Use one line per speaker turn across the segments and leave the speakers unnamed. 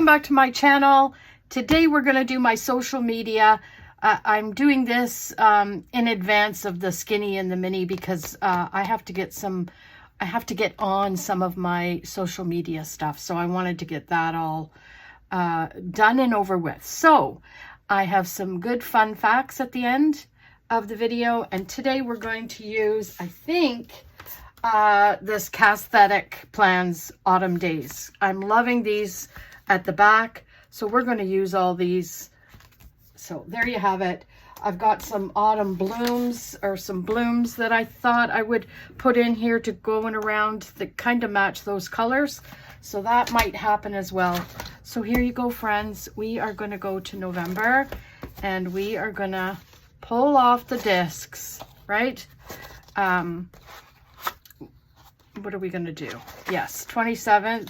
welcome back to my channel. Today we're going to do my social media. I'm doing this in advance of the skinny and the mini because I have to get on some of my social media stuff. So I wanted to get that all done and over with. So I have some good fun facts at the end of the video. And today we're going to use, I think, this Casthetic Plans Autumn Days. I'm loving these at the back. So we're going to use all these. So there you have it. I've got some autumn blooms or some blooms that I thought I would put in here to go in around that kind of match those colors. So that might happen as well. So here you go, friends. We are going to go to November and we are going to pull off the discs, right? What are we going to do? Yes, 27th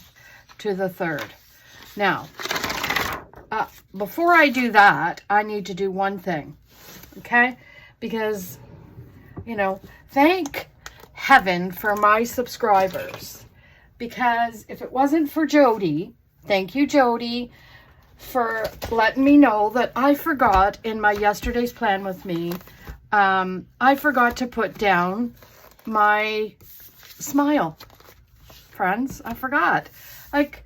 to the 3rd. Now, before I do that, I need to do one thing, okay? Because, you know, thank heaven for my subscribers. Because if it wasn't for Jody, thank you, Jody, for letting me know that I forgot in my yesterday's plan with me, I forgot to put down my smile. Friends, I forgot. Like,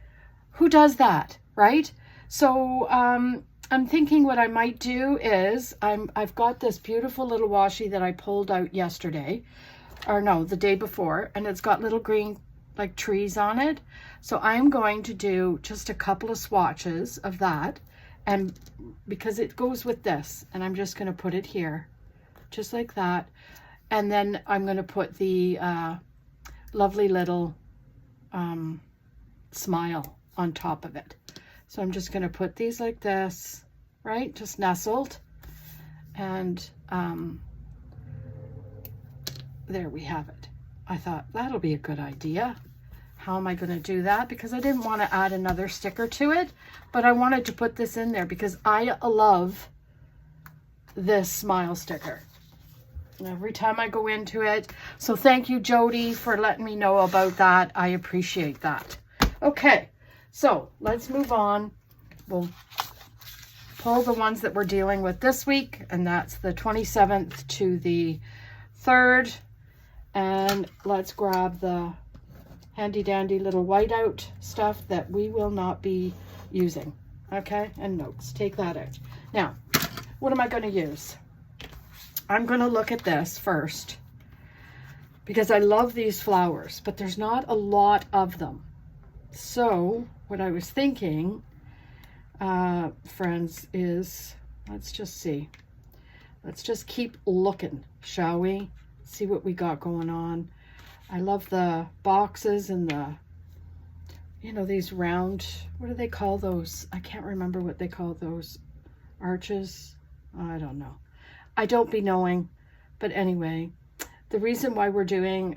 who does that, right? So I'm thinking what I might do is I've got this beautiful little washi that I pulled out yesterday, or no, the day before, and it's got little green like trees on it. So I'm going to do just a couple of swatches of that, and because it goes with this, and I'm just going to put it here just like that, and then I'm going to put the lovely little smile on top of it. So I'm just going to put these like this, right? Just nestled. And there we have it. I thought that'll be a good idea. How am I going to do that? Because I didn't want to add another sticker to it, but I wanted to put this in there because I love this smile sticker. Every time I go into it. So thank you, Jody, for letting me know about that. I appreciate that. Okay. So let's move on. We'll pull the ones that we're dealing with this week, and that's the 27th to the 3rd. And let's grab the handy dandy little whiteout stuff that we will not be using. Okay, and notes. Take that out. Now, what am I going to use? I'm going to look at this first because I love these flowers, but there's not a lot of them. So what I was thinking, friends, is let's just see. Let's just keep looking, shall we? See what we got going on. I love the boxes and the, you know, these round, what do they call those? I can't remember what they call those. Arches? I don't know. I don't be knowing. But anyway, the reason why we're doing,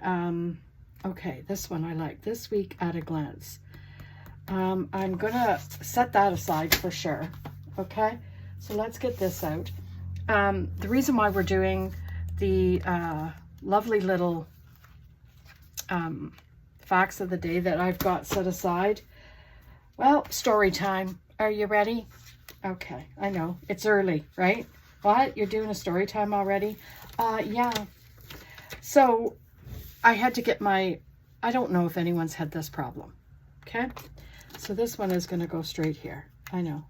okay, this one I like. This week at a glance. I'm going to set that aside for sure. Okay, so let's get this out. The reason why we're doing the lovely little facts of the day that I've got set aside. Well, story time. Are you ready? Okay, I know. It's early, right? What? You're doing a story time already? Yeah. So I had to get my, I don't know if anyone's had this problem. Okay. So this one is going to go straight here. I know.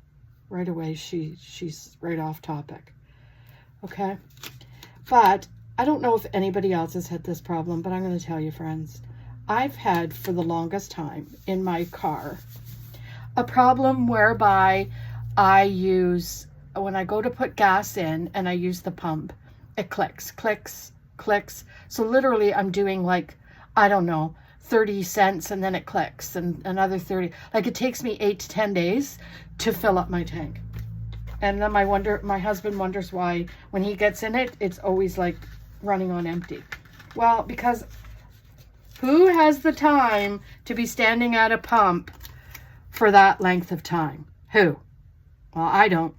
Right away, she's right off topic. Okay. But I don't know if anybody else has had this problem, but I'm going to tell you, friends. I've had for the longest time in my car a problem whereby I use, when I go to put gas in and I use the pump, it clicks, clicks, clicks. So literally I'm doing like, I don't know, 30 cents and then it clicks and another 30. Like it takes me 8 to 10 days to fill up my tank. And then my husband wonders why when he gets in it, it's always like running on empty. Well, because who has the time to be standing at a pump for that length of time? Who? Well, I don't.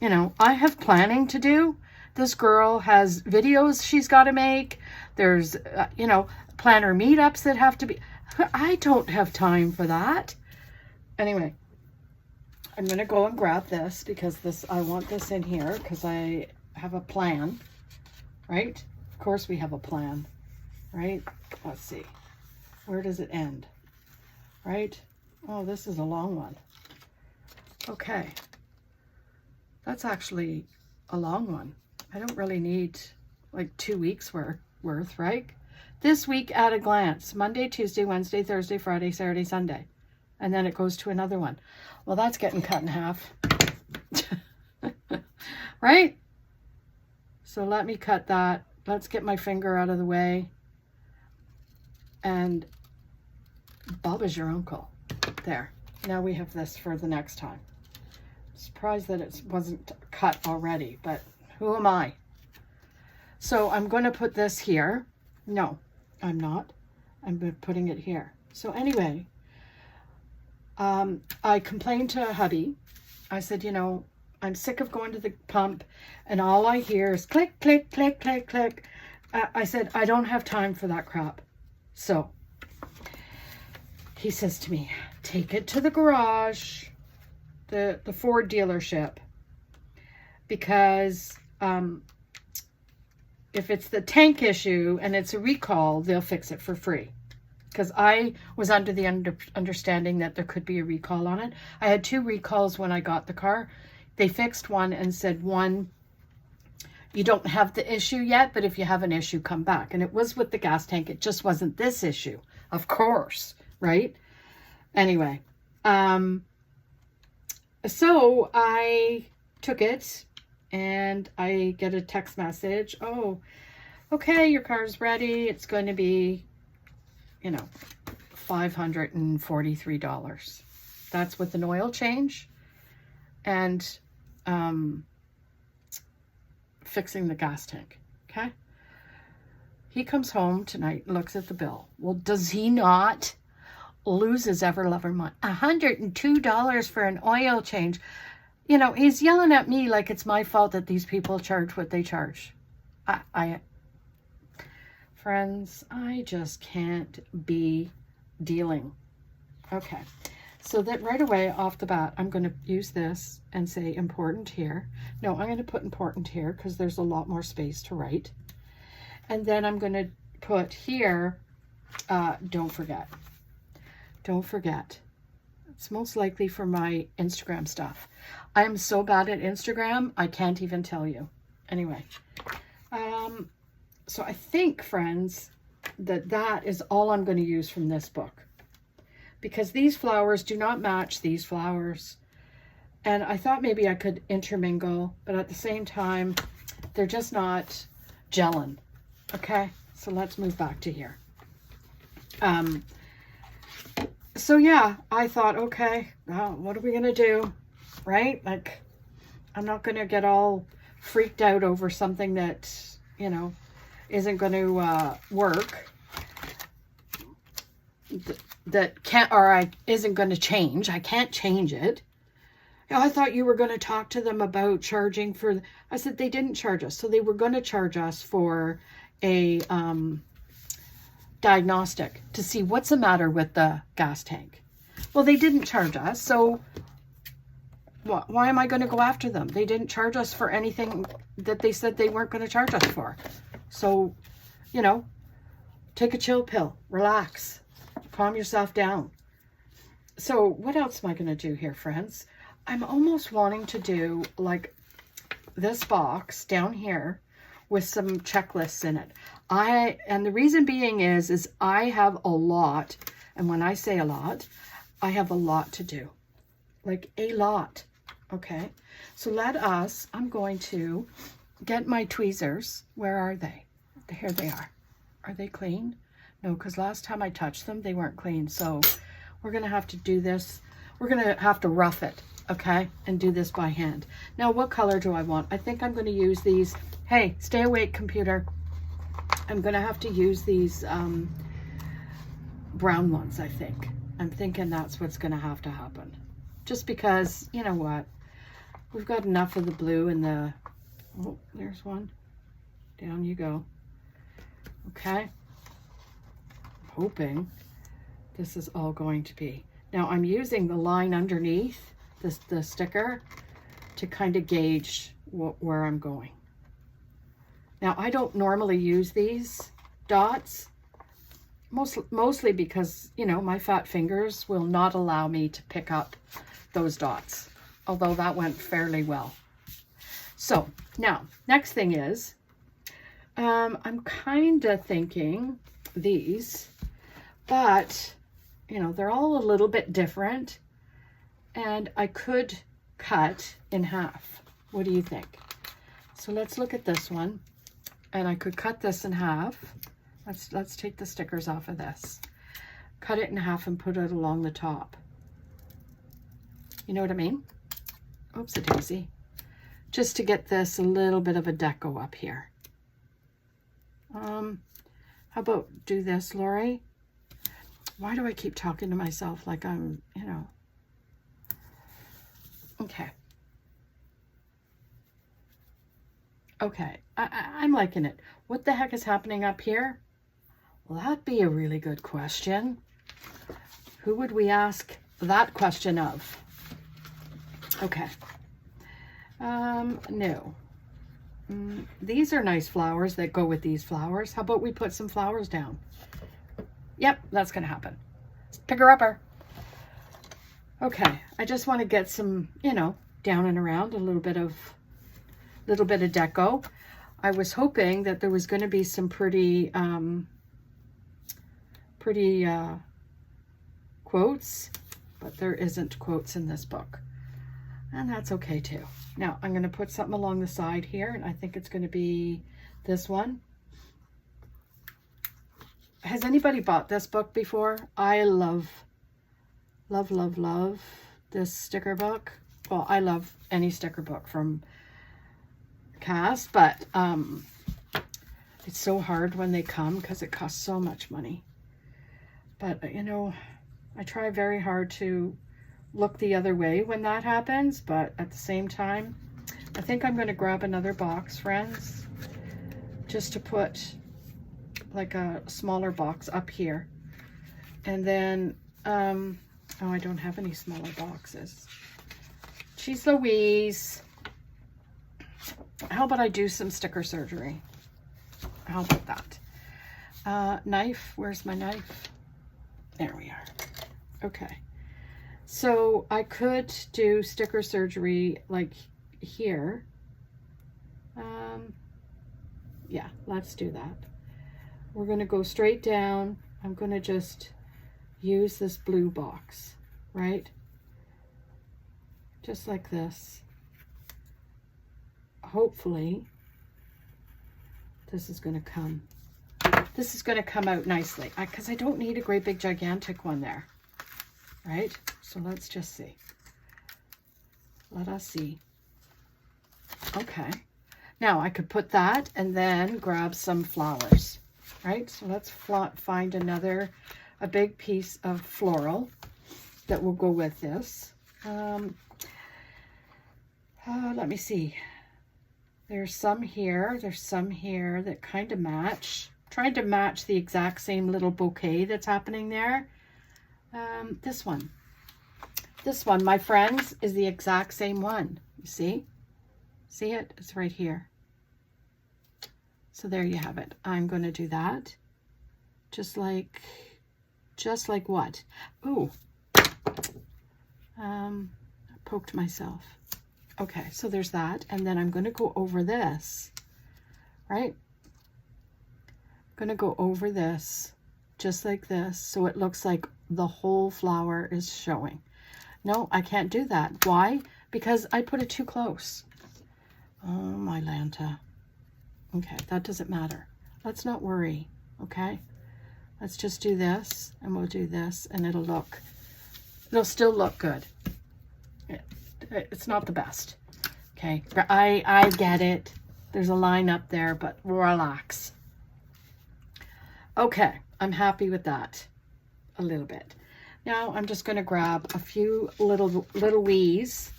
You know, I have planning to do. This girl has videos she's got to make. There's, you know, planner meetups that have to be. I don't have time for that. Anyway, I'm going to go and grab this because I want this in here because I have a plan, right? Of course we have a plan, right? Let's see. Where does it end? Right? Oh, this is a long one. Okay. That's actually a long one. I don't really need like 2 weeks worth, right? This week at a glance. Monday, Tuesday, Wednesday, Thursday, Friday, Saturday, Sunday. And then it goes to another one. Well, that's getting cut in half. Right? So let me cut that. Let's get my finger out of the way. And Bob is your uncle. There. Now we have this for the next time. Surprised that it wasn't cut already, but who am I? So I'm going to put this here. No, I'm not. I'm putting it here. So anyway, I complained to hubby. I said, you know, I'm sick of going to the pump and all I hear is click, click, click, click, click. I said, I don't have time for that crap. So he says to me, take it to the garage, the Ford dealership, because if it's the tank issue and it's a recall, they'll fix it for free. Because I was under the understanding that there could be a recall on it. I had 2 recalls when I got the car. They fixed one and said, one, you don't have the issue yet, but if you have an issue, come back. And it was with the gas tank. It just wasn't this issue, of course, right? Anyway, so I took it and I get a text message. Oh, okay, your car's ready. It's going to be, you know, $543. That's with an oil change and fixing the gas tank. Okay. He comes home tonight, looks at the bill. Well, does he not lose his ever-loving mind? $102 for an oil change. You know, he's yelling at me like it's my fault that these people charge what they charge. Friends, I just can't be dealing. Okay, so that right away off the bat, I'm going to use this and say important here. No, I'm going to put important here because there's a lot more space to write. And then I'm going to put here, don't forget. Don't forget. It's most likely for my Instagram stuff. I am so bad at Instagram, I can't even tell you. Anyway, so I think, friends, that is all I'm going to use from this book. Because these flowers do not match these flowers. And I thought maybe I could intermingle, but at the same time, they're just not gelling. Okay, so let's move back to here. So yeah, I thought, okay, what are we going to do? Right? Like, I'm not going to get all freaked out over something that, you know, isn't going to work. That can't, or isn't going to change. I can't change it. I thought you were going to talk to them about charging for, I said they didn't charge us. So they were going to charge us for a diagnostic to see what's the matter with the gas tank. Well, they didn't charge us. So why am I going to go after them? They didn't charge us for anything that they said they weren't going to charge us for. So, you know, take a chill pill, relax, calm yourself down. So what else am I going to do here, friends? I'm almost wanting to do like this box down here with some checklists in it. And the reason being is I have a lot. And when I say a lot, I have a lot to do, like a lot. Okay. So I'm going to get my tweezers. Where are they? Here they are. Are they clean? No, because last time I touched them, they weren't clean. So we're going to have to do this. We're going to have to rough it, okay, and do this by hand. Now, what color do I want? I think I'm going to use these. Hey, stay awake, computer. I'm going to have to use these brown ones, I think. I'm thinking that's what's going to have to happen. Just because, you know what? We've got enough of the blue and the... Oh, there's one. Down you go. Okay. Hoping this is all going to be. Now I'm using the line underneath the sticker to kind of gauge where I'm going. Now, I don't normally use these dots, mostly because, you know, my fat fingers will not allow me to pick up those dots, although that went fairly well. So now, next thing is, I'm kind of thinking these, but, you know, they're all a little bit different, and I could cut in half. What do you think? So let's look at this one, and I could cut this in half. Let's take the stickers off of this. Cut it in half and put it along the top. You know what I mean? Oopsie daisy. Just to get this a little bit of a deco up here. How about do this, Lori? Why do I keep talking to myself like I'm, you know? Okay. Okay, I'm liking it. What the heck is happening up here? Well, that'd be a really good question. Who would we ask that question of? Okay. No. These are nice flowers that go with these flowers. How about we put some flowers down? Yep, that's gonna happen. Picker-upper. Okay, I just want to get some, you know, down and around, a little bit of deco. I was hoping that there was going to be some pretty quotes, but there isn't quotes in this book, and that's okay too. Now I'm going to put something along the side here, and I think it's going to be this one. Has anybody bought this book before? I love this sticker book. Well, I love any sticker book from CAS, but it's so hard when they come because it costs so much money. But, you know, I try very hard to look the other way when that happens, but at the same time, I think I'm going to grab another box, friends, just to put like a smaller box up here. And then, oh, I don't have any smaller boxes. Jeez Louise. How about I do some sticker surgery? How about that? Knife, where's my knife? There we are. Okay. So I could do sticker surgery like here. Yeah, let's do that. We're going to go straight down. I'm going to just use this blue box, right? Just like this. Hopefully, this is going to come. This is going to come out nicely because I don't need a great big gigantic one there, right? So let's just see. Let us see. Okay. Now I could put that and then grab some flowers, right? So let's find a big piece of floral that will go with this. Let me see. There's some here that kind of match. Trying to match the exact same little bouquet that's happening there. This one, my friends, is the exact same one. You see? See it? It's right here. So there you have it. I'm going to do that. Just like what? Ooh. I poked myself. Okay, so there's that. And then I'm going to go over this, right? I'm going to go over this, just like this, so it looks like the whole flower is showing. No, I can't do that. Why? Because I put it too close. Oh, my Lanta. Okay, that doesn't matter. Let's not worry, okay? Let's just do this, and we'll do this, and it'll still look good. It's not the best, okay? I get it. There's a line up there, but relax. Okay, I'm happy with that a little bit. Now I'm just going to grab a few little wees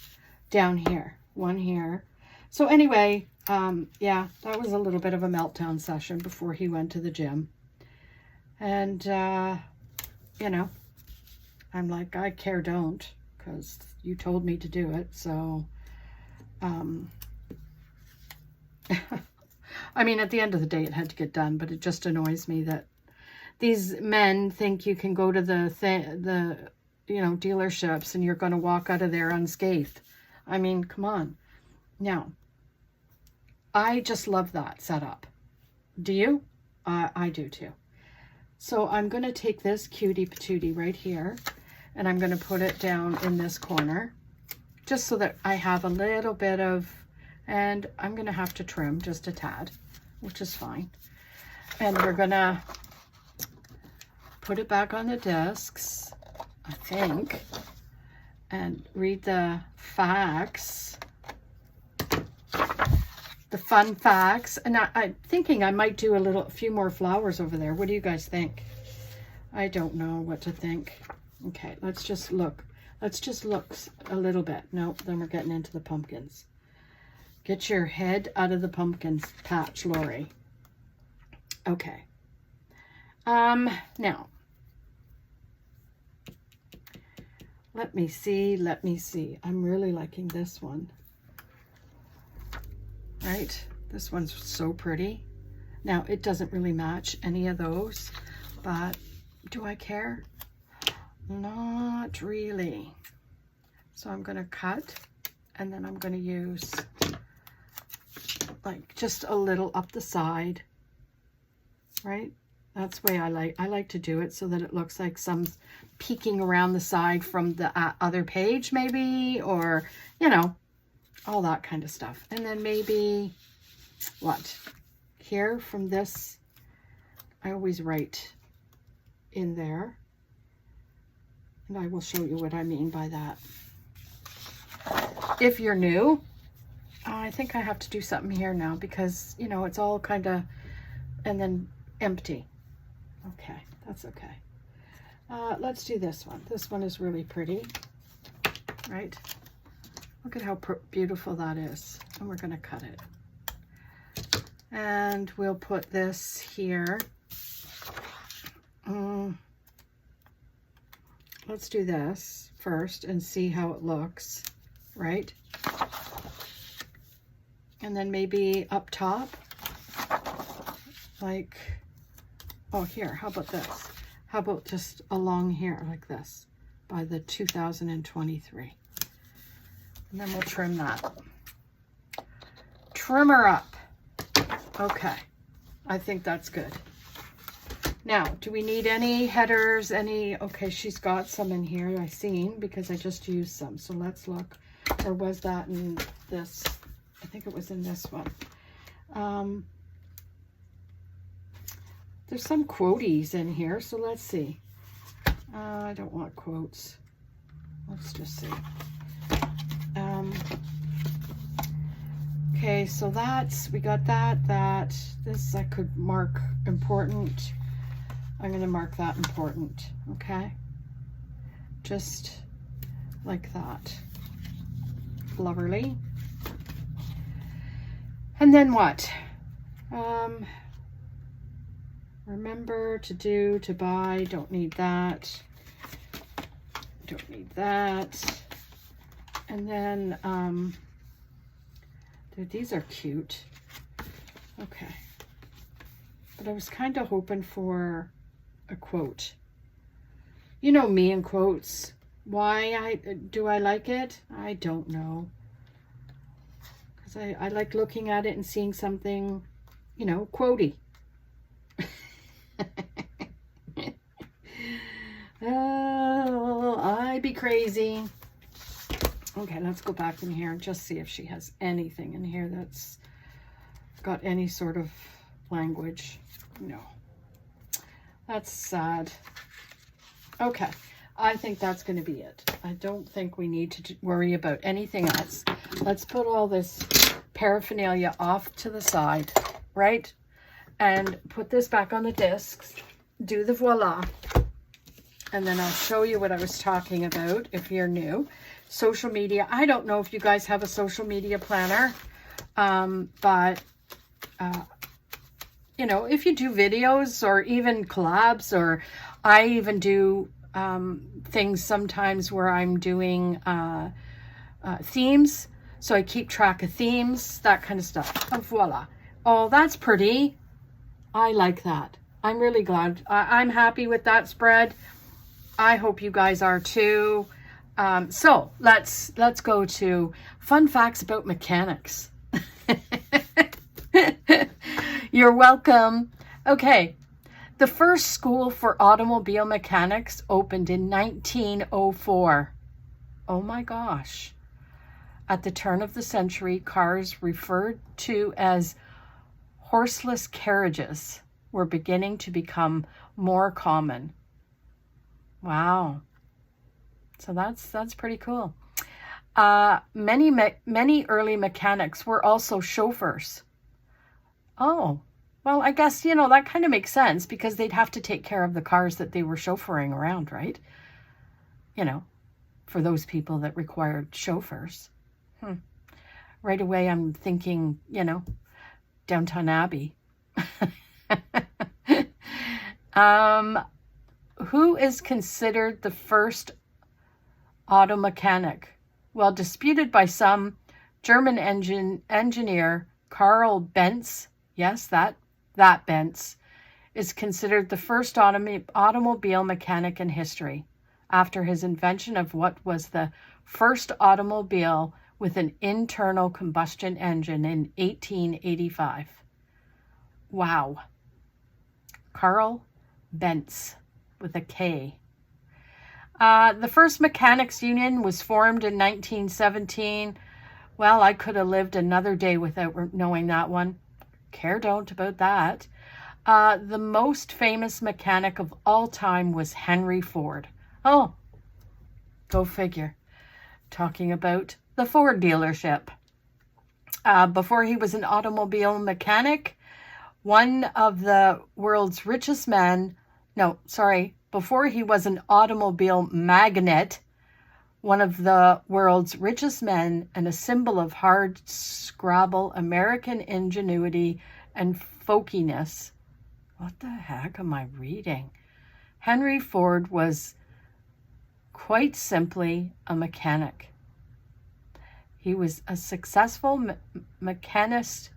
down here. One here. So anyway, yeah, that was a little bit of a meltdown session before he went to the gym. And, you know, I'm like, I care don't, because you told me to do it. So, I mean, at the end of the day, it had to get done, but it just annoys me that these men think you can go to the dealerships and you're going to walk out of there unscathed. I mean, come on. Now, I just love that setup. Do you? I do too. So I'm going to take this cutie patootie right here, and I'm going to put it down in this corner, just so that I have a little bit of, and I'm going to have to trim just a tad, which is fine. And we're going to put it back on the discs, I think, and read the facts, the fun facts. And I'm thinking I might do a few more flowers over there. What do you guys think? I don't know what to think. Okay, let's just look. Let's just look a little bit. Nope, then we're getting into the pumpkins. Get your head out of the pumpkins patch, Lori. Okay. Now, let me see. I'm really liking this one. Right? This one's so pretty. Now, it doesn't really match any of those, but do I care? Not really. So I'm going to cut, and then I'm going to use like just a little up the side, right? That's the way I like to do it, so that it looks like some peeking around the side from the other page maybe, or, you know, all that kind of stuff. And then maybe, what? Here from this, I always write in there. And I will show you what I mean by that. If you're new, I think I have to do something here now because, you know, it's all kind of, and then empty. Okay, that's okay. Let's do this one. This one is really pretty, right? Look at how beautiful that is. And we're going to cut it. And we'll put this here. Let's do this first and see how it looks, right? And then maybe up top, like, oh, here, how about this? How about just along here like this by the 2023? And then we'll trim that. Trim her up. Okay, I think that's good. Now, do we need any headers, okay, she's got some in here I've seen because I just used some. So let's look, or was that in this? I think it was in this one. There's some quoties in here, so let's see. I don't want quotes. Let's just see. Okay, so we got that. This I could mark important. I'm going to mark that important, okay? Just like that. Lovely. And then what? Remember to buy, don't need that. Don't need that. And then, dude, these are cute. Okay. But I was kind of hoping for a quote. You know me and quotes. Why do I like it? I don't know. Because I like looking at it and seeing something, you know, quotey. Oh, I be crazy. Okay, let's go back in here and just see if she has anything in here that's got any sort of language. No. That's sad. Okay, I think that's going to be it. I don't think we need to worry about anything else. Let's put all this paraphernalia off to the side, right? And put this back on the discs. Do the voila. And then I'll show you what I was talking about if you're new. Social media. I don't know if you guys have a social media planner, but you know, if you do videos or even collabs, or I even do things sometimes where I'm doing themes. So I keep track of themes, that kind of stuff. Oh, voila. Oh, that's pretty. I like that. I'm really glad. I'm happy with that spread. I hope you guys are too. So let's go to fun facts about mechanics. You're welcome. Okay. The first school for automobile mechanics opened in 1904. Oh my gosh. At the turn of the century, cars referred to as horseless carriages were beginning to become more common. Wow. So that's pretty cool. Many early mechanics were also chauffeurs. Oh, well, I guess, that kind of makes sense because they'd have to take care of the cars that they were chauffeuring around, right? For those people that required chauffeurs. Right away, I'm thinking, Downton Abbey. Who is considered the first auto mechanic? Well, disputed by some, German engineer Karl Benz, yes, that Benz, is considered the first automobile mechanic in history after his invention of what was the first automobile with an internal combustion engine in 1885. Wow. Karl Benz with a K. The first mechanics union was formed in 1917. Well, I could have lived another day without knowing that one. Care don't about that. The most famous mechanic of all time was Henry Ford. Oh, go figure. Talking about the Ford dealership. Before he was an automobile mechanic, one of the world's richest men, before he was an automobile magnate, one of the world's richest men and a symbol of hard scrabble American ingenuity and folkiness. What the heck am I reading? Henry Ford was quite simply a mechanic. He was a successful mechanist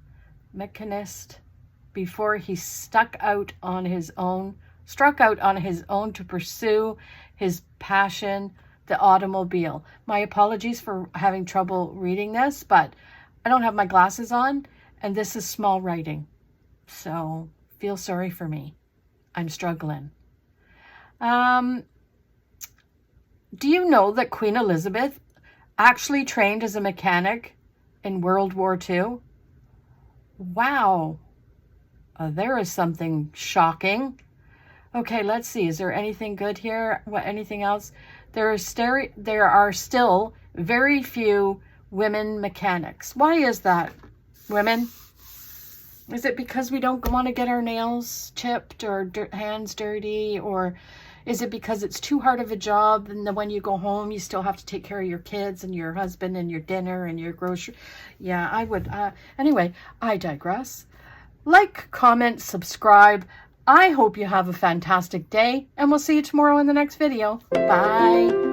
before he struck out on his own to pursue his passion, the automobile. My apologies for having trouble reading this, but I don't have my glasses on, and this is small writing. So feel sorry for me. I'm struggling. Do you know that Queen Elizabeth actually trained as a mechanic in World War II? Wow. There is something shocking. Okay, let's see. Is there anything good here? Anything else? There are still very few women mechanics. Why is that, women? Is it because we don't want to get our nails chipped or hands dirty? Or is it because it's too hard of a job and then when you go home, you still have to take care of your kids and your husband and your dinner and your grocery? Yeah, I would. Anyway, I digress. Like, comment, subscribe. I hope you have a fantastic day, and we'll see you tomorrow in the next video. Bye.